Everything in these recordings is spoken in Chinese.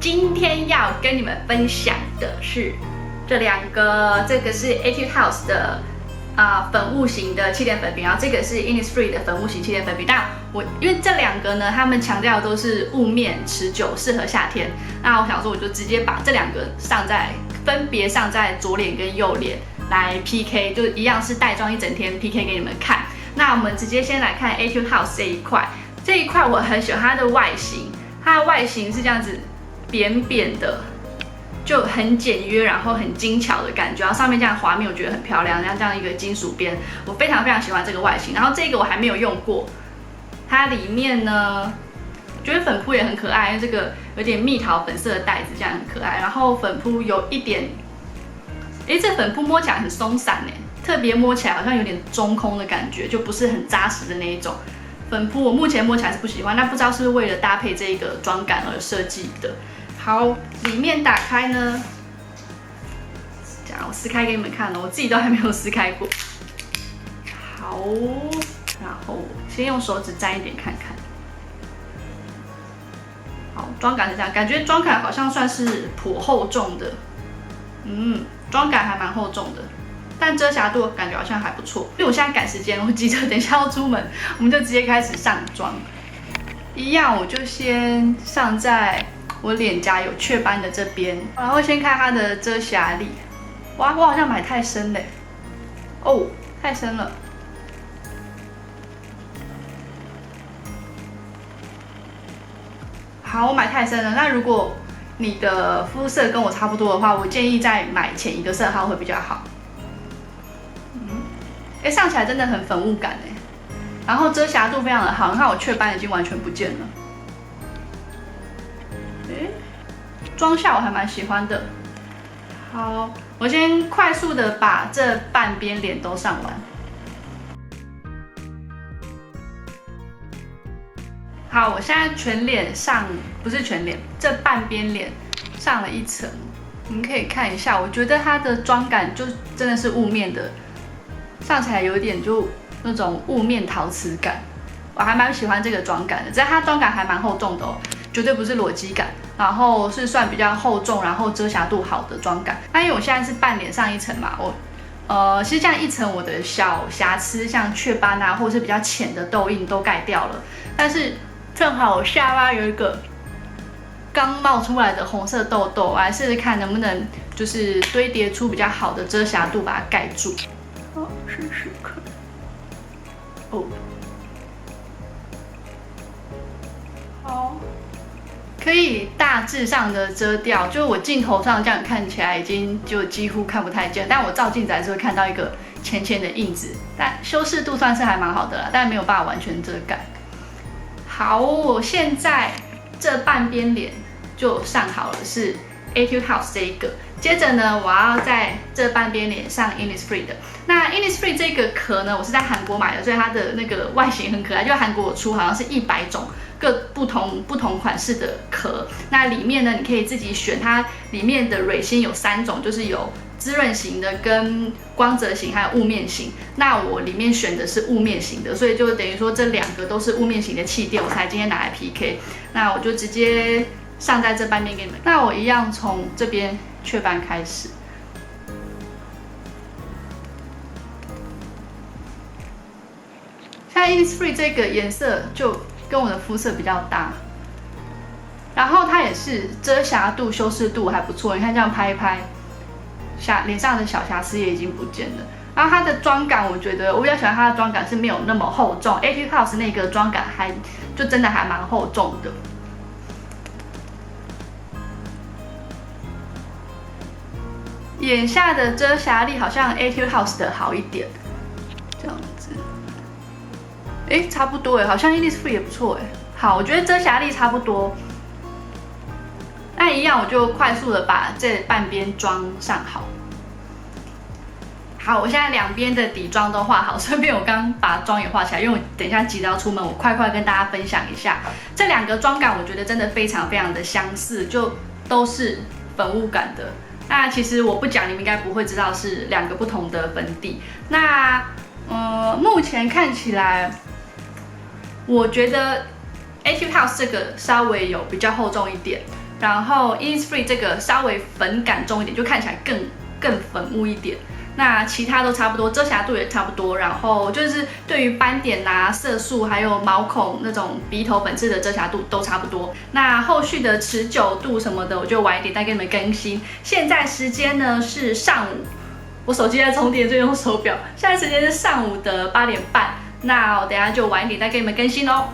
今天要跟你们分享的是这两个，这个是 Etude House 的粉雾型的气垫粉饼，然后这个是 Innisfree 的粉雾型气垫粉饼。但因为这两个呢，他们强调都是雾面持久，适合夏天。那我想说，我就直接把这两个分别上在左脸跟右脸来 PK， 就一样是带妆一整天 PK 给你们看。那我们直接先来看 Etude House 这一块，我很喜欢它的外形，它的外形是这样子扁扁的。就很简约，然后很精巧的感觉，然后上面这样滑面，我觉得很漂亮，像这样一个金属边，我非常非常喜欢这个外形。然后这个我还没有用过，它里面呢，我觉得粉扑也很可爱，因为这个有点蜜桃粉色的袋子，这样很可爱。然后粉扑有一点，这粉扑摸起来很松散特别摸起来好像有点中空的感觉，就不是很扎实的那一种。粉扑我目前摸起来是不喜欢，但不知道是不是为了搭配这个妆感而设计的。好，里面打开呢，这样我撕开给你们看我自己都还没有撕开过。好，然后先用手指沾一点看看。好，妆感是这样，感觉妆感好像算是颇厚重的，妆感还蛮厚重的，但遮瑕度感觉好像还不错。因为我现在赶时间，我急着等一下要出门，我们就直接开始上妆。一样，我就先上在我脸颊有雀斑的这边，然后先看它的遮瑕力。哇，我好像买太深嘞，太深了。好，我买太深了。那如果你的肤色跟我差不多的话，我建议再买浅一个色号会比较好。上起来真的很粉雾感然后遮瑕度非常的好，你看我雀斑已经完全不见了。妆效我还蛮喜欢的。好，我先快速的把这半边脸都上完。好，我现在全脸上，不是全脸，这半边脸上了一层。你们可以看一下，我觉得它的妆感就真的是雾面的，上起来有点就那种雾面陶瓷感，我还蛮喜欢这个妆感的。只是它妆感还蛮厚重的绝对不是裸肌感。然后是算比较厚重，然后遮瑕度好的妆感。那因为我现在是半脸上一层嘛，其实这样一层我的小瑕疵，像雀斑或者是比较浅的痘印都盖掉了。但是正好我下巴有一个刚冒出来的红色痘痘，我来试试看能不能就是堆叠出比较好的遮瑕度把它盖住。试试看。好。可以大致上的遮掉，就我镜头上这样看起来已经就几乎看不太见，但我照镜子还是会看到一个浅浅的印子，但修饰度算是还蛮好的啦，但没有办法完全遮盖。好，我现在这半边脸就上好了，是 Etude House 这一个。接着呢，我要在这半边脸上 Innisfree 的。那 Innisfree 这个壳呢，我是在韩国买的，所以它的那个外形很可爱。就韩国有出好像是100种各不同款式的壳。那里面呢，你可以自己选，它里面的蕊芯有3种，就是有滋润型的、跟光泽型，还有雾面型。那我里面选的是雾面型的，所以就等于说这2个都是雾面型的气垫，我才今天拿来 PK。那我就直接上在这半边给你们。那我一样从这边雀斑开始。像 Innisfree 这个颜色就跟我的肤色比较搭，然后它也是遮瑕度、修饰度还不错。你看这样拍一拍，脸上的小瑕疵也已经不见了。然后它的妆感，我觉得我比较喜欢它的妆感是没有那么厚重。Etude House 那个妆感就真的还蛮厚重的。眼下的遮瑕力好像 Etude House 的好一点，这样子。差不多好像 Innisfree 也不错好，我觉得遮瑕力差不多。那一样，我就快速的把这半边妆上好。好，我现在2边的底妆都画好，顺便我刚把妆也画起来，因为我等一下急着要出门，我快跟大家分享一下这2个妆感，我觉得真的非常非常的相似，就都是粉雾感的。那其实我不讲，你们应该不会知道是2个不同的粉底。那目前看起来，我觉得 Etude House 这个稍微有比较厚重一点，然后 Innisfree 这个稍微粉感重一点，就看起来更粉雾一点。那其他都差不多，遮瑕度也差不多，然后就是对于斑点啊、色素还有毛孔那种鼻头粉刺的遮瑕度都差不多。那后续的持久度什么的，我就晚一点再给你们更新。现在时间呢是上午，我手机在充电，就用手表。现在时间是上午的8点半，那我等一下就晚一点再给你们更新哦。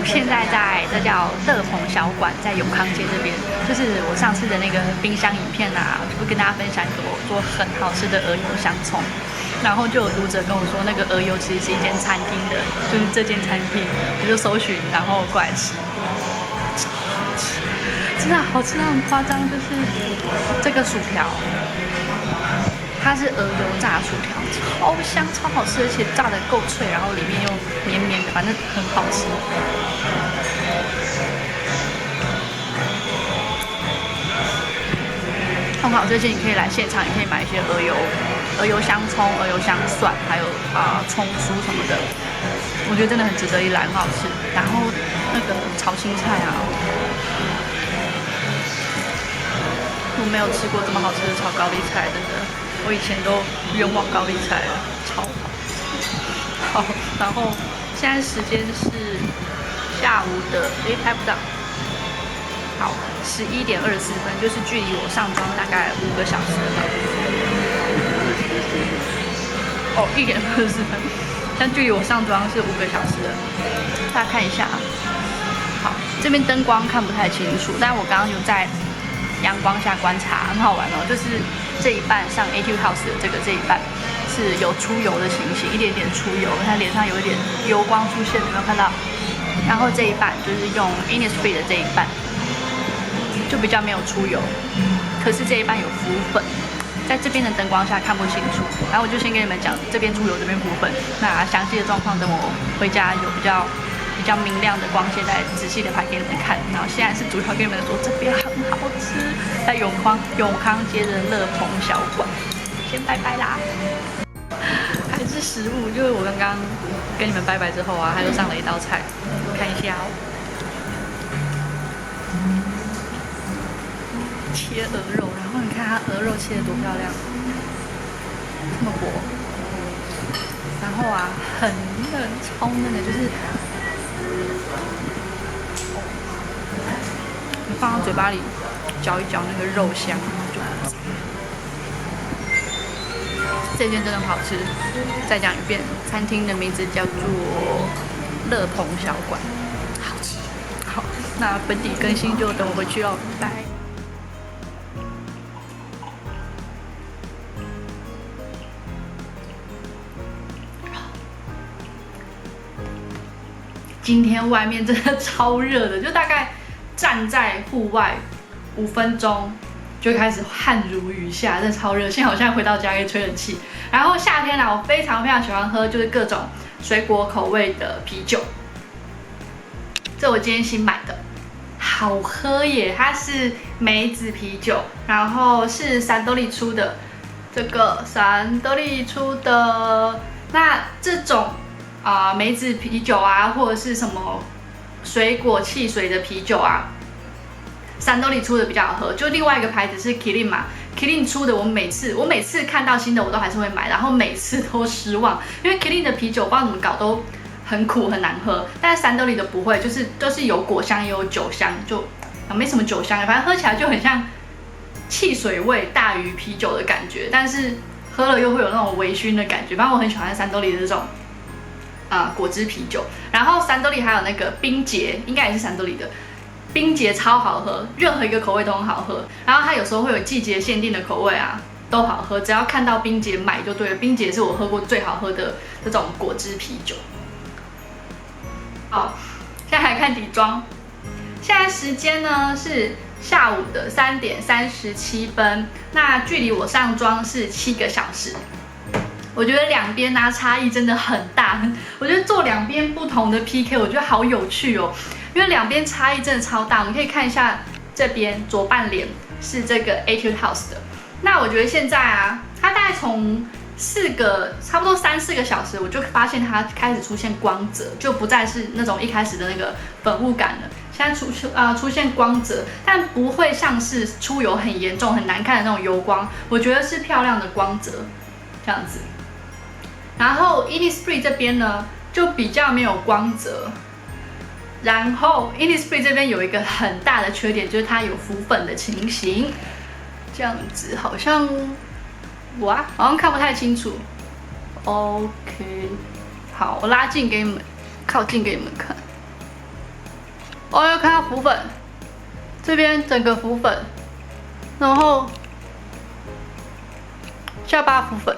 现在在这叫乐鹏小馆，在永康街这边，就是我上次的那个冰箱影片啊，就会跟大家分享一个我做很好吃的鹅油香葱。然后就有读者跟我说，那个鹅油其实是一间餐厅的，就是这间餐厅，我就搜寻，然后过来吃，真的好吃到很夸张，就是这个薯条。它是鹅油炸薯条，超香超好吃，而且炸得够脆，然后里面又绵绵的，反正很好吃。很好，最近你可以来现场，也可以买一些鹅油香葱、鹅油香蒜，还有葱酥什么的，我觉得真的很值得一来，很好吃。然后那个炒青菜啊，我没有吃过这么好吃的炒高丽菜，真的。我以前都冤枉高丽菜了，超好。好，然后现在时间是下午的，拍不到。好，11点24分，就是距离我上妆大概5个小时了。哦，1点24分，但距离我上妆是5个小时了。大家看一下，好，这边灯光看不太清楚，但我刚刚有在阳光下观察，很好玩哦，就是这一半上 Etude House 的这一半是有出油的情形，一点点出油，它脸上有一点油光出现，有没有看到？然后这一半就是用 Innisfree 的这一半，就比较没有出油，可是这一半有浮粉，在这边的灯光下看不清楚。然后我就先跟你们讲，这边出油，这边浮粉，那详细的状况等我回家有比较明亮的光线，再仔细的拍给你们看。然后现在是主要跟你们说，这边很好吃，在永康街的乐鹏小馆。先拜拜啦！还是食物，就是我刚刚跟你们拜拜之后啊，他又上了一道菜，看一下哦。切鹅肉，然后你看它鹅肉切得多漂亮，这么薄，然后啊很嫩，超嫩的，就是你放到嘴巴里嚼一嚼那个肉香，就这间真的好吃。再讲一遍，餐厅的名字叫做乐鹏小馆，好吃。好，那本地更新就等我回去喽，拜拜。今天外面真的超热的，就大概站在户外5分钟就开始汗如雨下，真的超热。现在我现在回到家可以吹冷气。然后夏天啊，我非常喜欢喝就是各种水果口味的啤酒，这我今天新买的，好喝耶！它是梅子啤酒，然后是三得利出的，这个三得利出的。那这种梅子啤酒啊，或者是什么水果汽水的啤酒啊，三得利出的比较好喝。就另外一个牌子是 Kirin 嘛 ，Kirin 出的我每次看到新的我都还是会买，然后每次都失望，因为 Kirin 的啤酒不知道怎么搞都很苦很难喝，但是三得利的不会，就是有果香也有酒香，就没什么酒香，反正喝起来就很像汽水味大于啤酒的感觉，但是喝了又会有那种微醺的感觉。反正我很喜欢三得利的这种果汁啤酒。然后三得利还有那个冰结，应该也是三得利的。冰结超好喝，任何一个口味都很好喝。然后它有时候会有季节限定的口味啊，都好喝。只要看到冰结买就对了。冰结是我喝过最好喝的这种果汁啤酒。好，现在来看底妆。现在时间呢是下午的3点37分，那距离我上妆是7个小时。我觉得两边差异真的很大，我觉得做两边不同的 PK， 我觉得好有趣哦。因为两边差异真的超大。我们可以看一下这边左半脸是这个 Etude House 的，那我觉得现在啊，它大概从差不多3-4个小时，我就发现它开始出现光泽，就不再是那种一开始的那个粉雾感了。现在出现光泽，但不会像是出油很严重、很难看的那种油光，我觉得是漂亮的光泽，这样子。然后 Innisfree 这边呢，就比较没有光泽。然后 Innisfree 这边有一个很大的缺点，就是它有浮粉的情形，这样子好像好像看不太清楚。OK， 好，我拉近给你们，靠近给你们看。要看到浮粉，这边整个浮粉，然后下巴浮粉，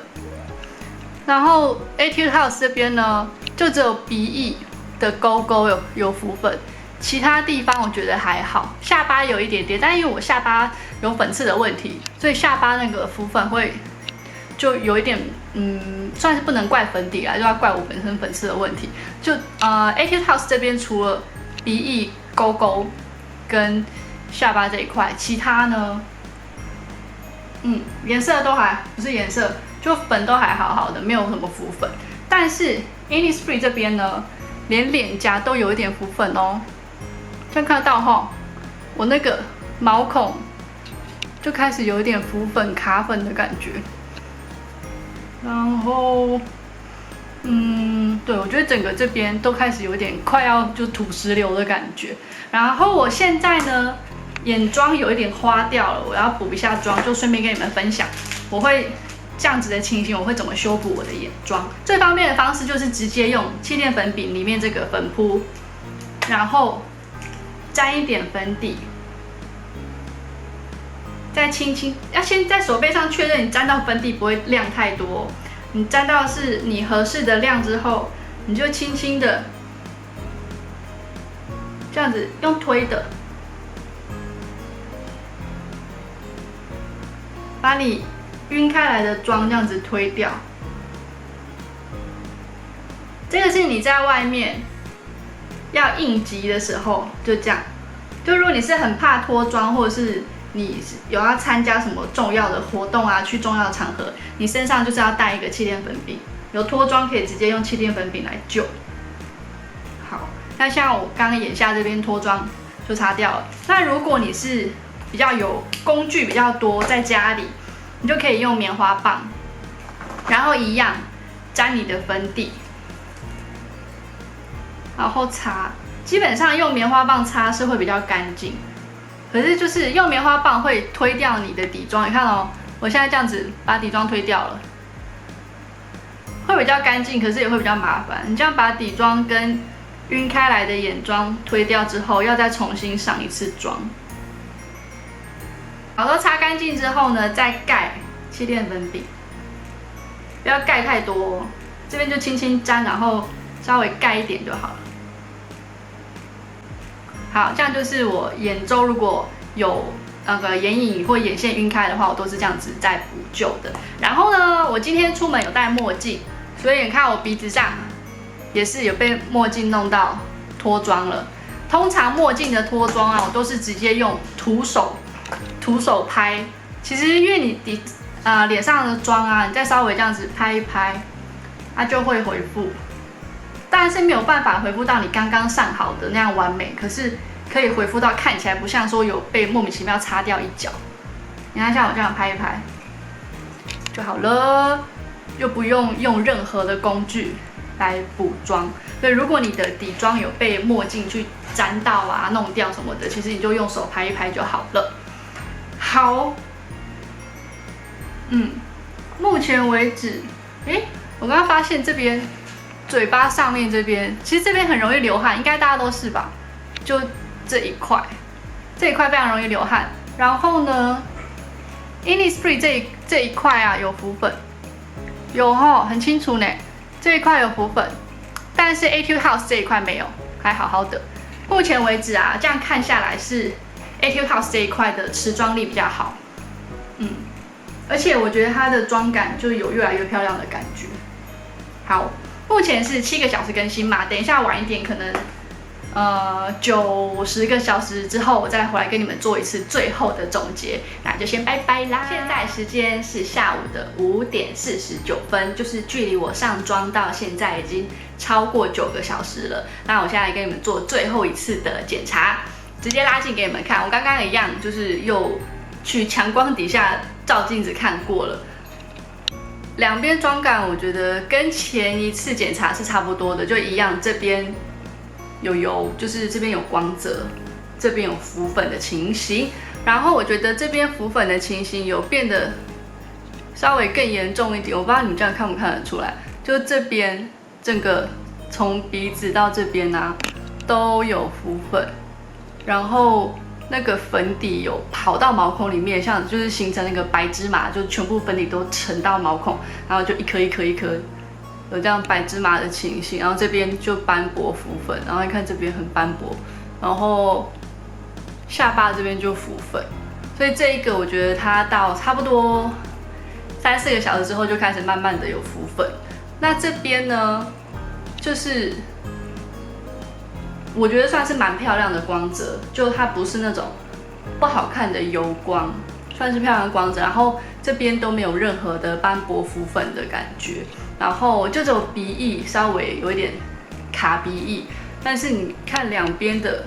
然后 Etude House 这边呢，就只有鼻翼的勾勾有浮粉，其他地方我觉得还好，下巴有一点点，但因为我下巴有粉刺的问题，所以下巴那个浮粉会就有一点，算是不能怪粉底啦，就要怪我本身粉刺的问题。就Etude House 这边除了鼻翼勾勾跟下巴这一块，其他呢，颜色都不是颜色，就粉都还好好的，没有什么浮粉。但是 Innisfree 这边呢，连脸颊都有一点浮粉哦，这样看得到齁，我那个毛孔就开始有一点浮粉卡粉的感觉。然后，对，我觉得整个这边都开始有点快要就土石流的感觉。然后我现在呢，眼妆有一点花掉了，我要补一下妆，就顺便跟你们分享，我会这样子的情形，我会怎么修补我的眼妆。最方便的方式就是直接用气垫粉饼里面这个粉扑，然后沾一点粉底，再轻轻要先在手背上确认你沾到粉底不会亮太多，你沾到是你合适的量之后，你就轻轻的这样子用推的，把你晕开来的妆这样子推掉。这个是你在外面要应急的时候就这样。就如果你是很怕脱妆，或者是你有要参加什么重要的活动啊，去重要的场合，你身上就是要带一个气垫粉饼，有脱妆可以直接用气垫粉饼来救。好，那像我刚刚眼下这边脱妆就擦掉了。那如果你是比较有工具比较多，在家里，你就可以用棉花棒，然后一样沾你的粉底，然后擦。基本上用棉花棒擦是会比较干净。可是就是用棉花棒会推掉你的底妆，你看哦，我现在这样子把底妆推掉了，会比较干净，可是也会比较麻烦。你这样把底妆跟晕开来的眼妆推掉之后，要再重新上一次妆。好，都擦干净之后呢，再盖气垫粉饼，不要盖太多哦，这边就轻轻沾，然后稍微盖一点就好了。好，这样就是我眼周如果有那个眼影或眼线晕开的话，我都是这样子在补救的。然后呢，我今天出门有戴墨镜，所以你看我鼻子上也是有被墨镜弄到脱妆了。通常墨镜的脱妆啊，我都是直接用徒手拍。其实因为你脸上的妆啊，你再稍微这样子拍一拍，它就会恢复。当然是没有办法恢复到你刚刚上好的那样完美，可是可以恢复到看起来不像说有被莫名其妙擦掉一角。你看像我这样拍一拍就好了，又不用用任何的工具来补妆。所以如果你的底妆有被墨镜去沾到啊、弄掉什么的，其实你就用手拍一拍就好了。好，目前为止，我刚刚发现这边嘴巴上面这边，其实这边很容易流汗，应该大家都是吧？就这一块非常容易流汗。然后呢 ，Innisfree 这一块啊有浮粉，有齁，很清楚呢。这一块有浮粉，但是 Etude House 这一块没有，还好好的。目前为止啊，这样看下来是 Etude House 这一块的持妆力比较好，而且我觉得它的妆感就有越来越漂亮的感觉。好。目前是7个小时更新嘛，等一下晚一点可能90个小时之后，我再回来跟你们做一次最后的总结。那就先拜拜啦！现在时间是下午的5点49分，就是距离我上妆到现在已经超过9个小时了。那我现在来跟你们做最后一次的检查，直接拉近给你们看。我刚刚一样，就是又去强光底下照镜子看过了。两边妆感我觉得跟前一次检查是差不多的，就一样，这边有油，就是这边有光泽，这边有浮粉的情形。然后我觉得这边浮粉的情形有变得稍微更严重一点，我不知道你们这样看不看得出来，就这边整个从鼻子到这边啊都有浮粉，然后那个粉底有跑到毛孔里面，像就是形成那个白芝麻，就全部粉底都沉到毛孔，然后就一颗一颗一颗，有这样白芝麻的情形。然后这边就斑驳浮粉，然后你看这边很斑驳，然后下巴这边就浮粉，所以这一个我觉得它到差不多3、4个小时之后就开始慢慢的有浮粉。那这边呢，就是我觉得算是蛮漂亮的光泽，就它不是那种不好看的油光，算是漂亮的光泽。然后这边都没有任何的斑驳浮粉的感觉，然后就只有鼻翼稍微有一点卡鼻翼，但是你看两边的，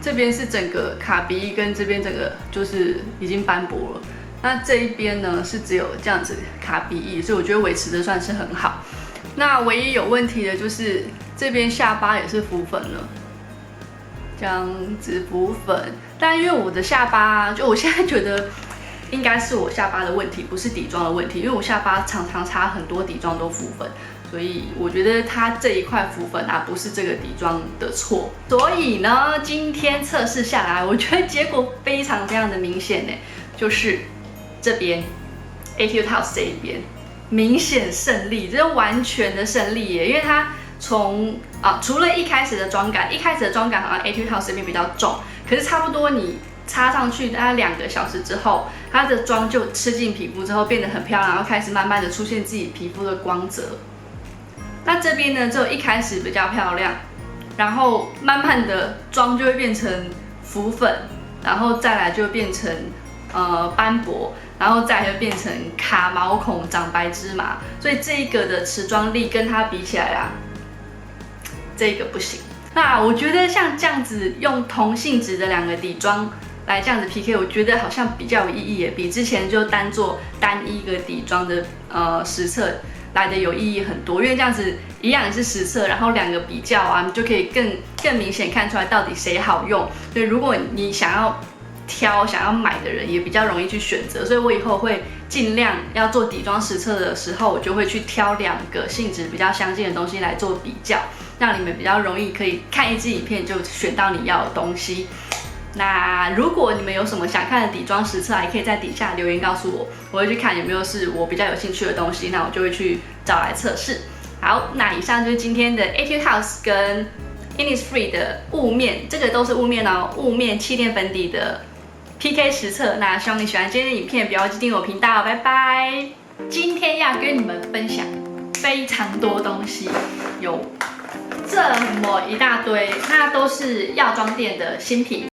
这边是整个卡鼻翼，跟这边整个就是已经斑驳了。那这一边呢是只有这样子卡鼻翼，所以我觉得维持的算是很好。那唯一有问题的就是这边下巴也是浮粉了，这样子浮粉。但因为我的下巴，就我现在觉得应该是我下巴的问题，不是底妆的问题，因为我下巴常常擦很多底妆都浮粉，所以我觉得它这一块浮粉啊，不是这个底妆的错。所以呢，今天测试下来，我觉得结果非常的明显呢，就是这边 Etude House 这一边明显胜利，这是完全的胜利耶，因为它从除了一开始的妆感，好像 Etude House 这边比较重，可是差不多你擦上去大概2个小时之后，它的妆就吃进皮肤之后变得很漂亮，然后开始慢慢的出现自己皮肤的光泽。那这边呢，只有一开始比较漂亮，然后慢慢的妆就会变成浮粉，然后再来就变成斑驳，然后再来就变成卡毛孔长白芝麻，所以这一个的持妆力跟它比起来啦，这个不行。那我觉得像这样子用同性质的2个底妆来这样子 PK， 我觉得好像比较有意义耶，比之前就单做单一个底妆的实测来的有意义很多。因为这样子一样也是实测，然后2个比较啊，你就可以更明显看出来到底谁好用。所以如果你想要买的人也比较容易去选择，所以我以后会尽量要做底妆实测的时候，我就会去挑2个性质比较相近的东西来做比较，让你们比较容易可以看一支影片就选到你要的东西。那如果你们有什么想看的底妆实测，也可以在底下留言告诉我，我会去看有没有是我比较有兴趣的东西，那我就会去找来测试。好，那以上就是今天的 Etude House 跟 Innisfree 的雾面，这个都是雾面哦，雾面气垫粉底的 PK 实测。那希望你喜欢今天的影片，不要忘记订阅我频道，拜拜。今天要跟你们分享非常多东西，有这么一大堆，那都是药妆店的新品。